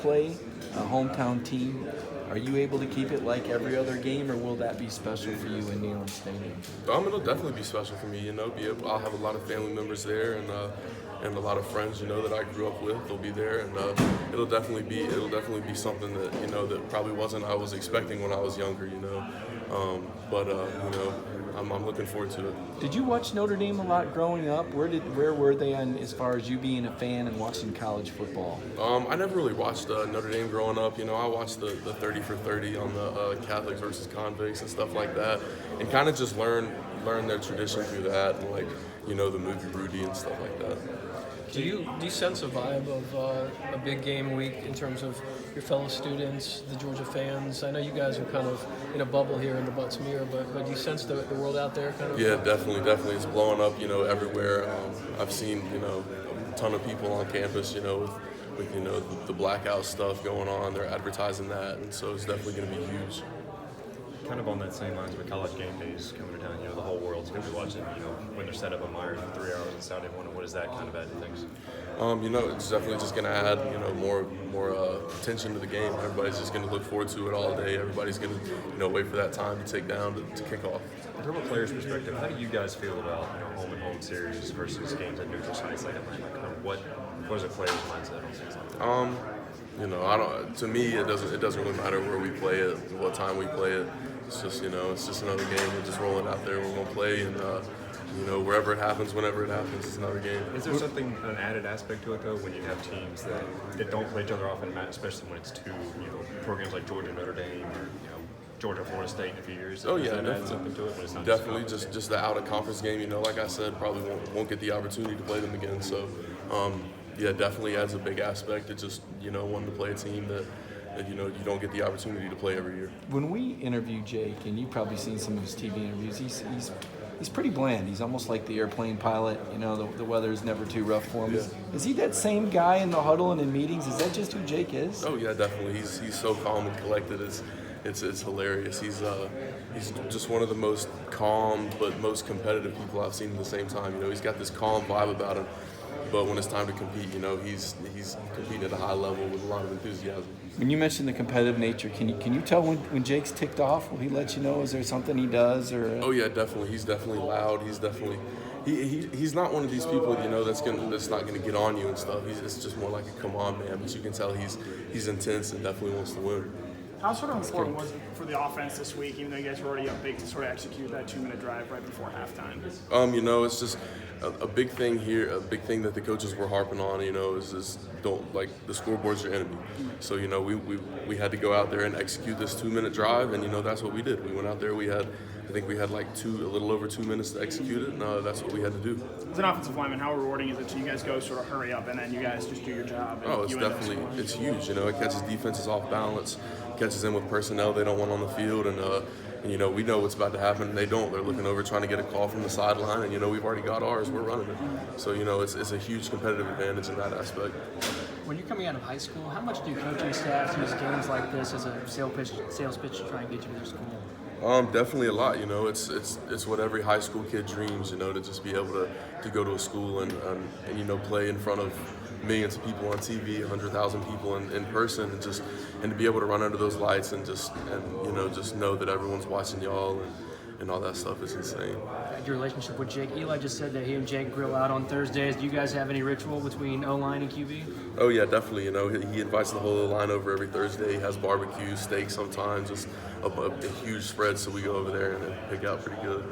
play a hometown team, are you able to keep it like every other game, or will that be special for you in Neyland Stadium? It'll definitely be special for me. I'll have a lot of family members there, and a lot of friends, that I grew up with. They'll be there, and it'll definitely be something that that probably wasn't I was expecting when I was younger. But I'm looking forward to it. Did you watch Notre Dame a lot growing up? Where were they on as far as you being a fan and watching college football? I never really watched Notre Dame growing up. I watched the 30 for 30 on the Catholics versus convicts and stuff like that, and kind of just learn their tradition through that, and the movie Rudy and stuff like that. Do you sense a vibe of a big game week in terms of your fellow students, the Georgia fans? I know you guys are kind of in a bubble here in the Butts-Mehre, but do you sense the world out there kind of? Yeah, definitely. It's blowing up, everywhere. I've seen, a ton of people on campus, with the blackout stuff going on. They're advertising that, and so it's definitely going to be huge. Kind of on that same lines with college game days coming to town, the whole world's going to be watching, when they're set up at Myers in 3 hours on Saturday morning. What does that kind of add to things? It's definitely just going to add, more attention to the game. Everybody's just going to look forward to it all day. Everybody's going to, wait for that time to take down to kick off. From a player's perspective, how do you guys feel about home and home series versus games at neutral sites like Atlanta? What is a player's mindset on things like that? I don't. To me, it doesn't really matter where we play it, what time we play it. It's just it's just another game. We're just rolling out there. We're gonna play, and wherever it happens, whenever it happens, it's another game. Is there an added aspect to it though, when you have teams that don't play each other often, especially when it's two programs like Georgia, Notre Dame, or Georgia, Florida State in a few years? Oh yeah, Does that definitely. add something to it when it's not Definitely, just the out of conference game. Like I said, probably won't get the opportunity to play them again. So, yeah, definitely adds a big aspect. It just wanting to play a team that you don't get the opportunity to play every year. When we interview Jake, and you've probably seen some of his TV interviews, he's pretty bland. He's almost like the airplane pilot. The weather is never too rough for him. Yeah. Is he that same guy in the huddle and in meetings? Is that just who Jake is? Oh yeah, definitely. He's so calm and collected. It's hilarious. He's just one of the most calm but most competitive people I've seen at the same time. He's got this calm vibe about him. But when it's time to compete, he's competing at a high level with a lot of enthusiasm. When you mentioned the competitive nature, can you tell when Jake's ticked off? Will he let you know? Is there something he does? Or Oh yeah, definitely. He's definitely loud. He's definitely he's not one of these people that's not gonna get on you and stuff. It's just more like a come on man. But you can tell he's intense and definitely wants to win. How sort of important was it for the offense this week, even though you guys were already up big, to sort of execute that 2-minute drive right before halftime? It's just a big thing here, a big thing that the coaches were harping on, is don't, the scoreboard's your enemy. So, we had to go out there and execute this 2-minute drive, and, that's what we did. We went out there, I think we had a little over 2 minutes to execute it, and that's what we had to do. As an offensive lineman, how rewarding is it to you guys go sort of hurry up and then you guys just do your job? And it's definitely, it's huge. It catches defenses off balance, catches them with personnel they don't want on the field, and we know what's about to happen, and they don't. They're looking over trying to get a call from the sideline, and we've already got ours. We're running it. So, it's a huge competitive advantage in that aspect. When you're coming out of high school, how much do coaching staffs use games like this as a sales pitch to try and get you to their school? Definitely a lot. It's what every high school kid dreams. To just be able to go to a school and play in front of millions of people on TV, 100,000 people in person, and to be able to run under those lights and just know that everyone's watching y'all and all that stuff is insane. Your relationship with Jake, Eli just said that he and Jake grill out on Thursdays. Do you guys have any ritual between O-line and QB? Oh yeah, definitely. He invites the whole line over every Thursday. He has barbecue, steak sometimes, just a huge spread. So we go over there and pick out pretty good.